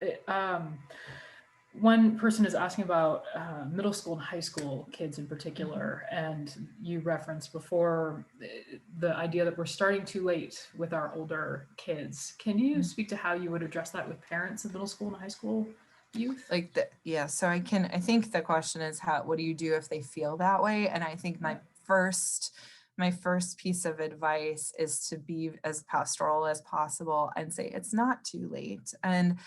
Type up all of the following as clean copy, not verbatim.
It, one person is asking about middle school and high school kids in Mhm. particular, and you referenced before the idea that we're starting too late with our older kids. Can you Mm. speak to how you would address that with parents of middle school and high school youth? Like yeah, so I think the question is what do you do if they feel that way? And I think Yeah. my first piece of advice is to be as pastoral as possible and say it's not too late. And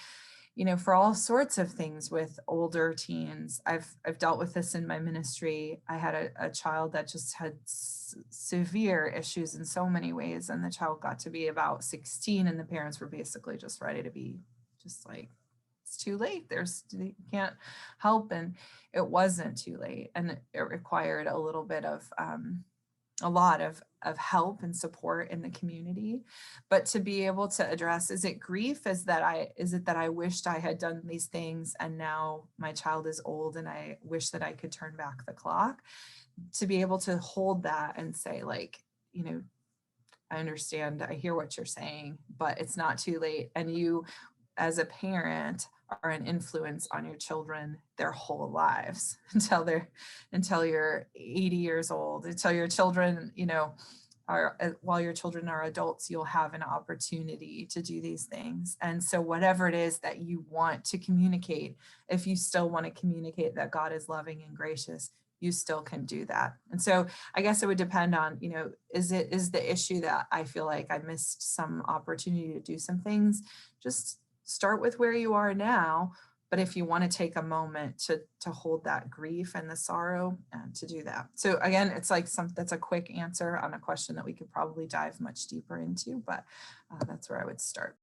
for all sorts of things with older teens. I've dealt with this in my ministry. I had a child that just had severe issues in so many ways, and the child got to be about 16, and the parents were basically just ready to be just like, it's too late. You can't help, and it wasn't too late, and it required a lot of help and support in the community. But to be able to address, is it grief? Is it that I wished I had done these things and now my child is old and I wish that I could turn back the clock? To be able to hold that and say, like, I understand, I hear what you're saying, but it's not too late. And you, as a parent, are an influence on your children their whole lives until you're 80 years old, until your children, are while your children are adults, you'll have an opportunity to do these things. And so whatever it is that you want to communicate, if you still want to communicate that God is loving and gracious, you still can do that. And so I guess it would depend on, is the issue that I feel like I missed some opportunity to do some things. Just start with where you are now. But if you want to take a moment to hold that grief and the sorrow, to do that. So again, it's like that's a quick answer on a question that we could probably dive much deeper into, but that's where I would start.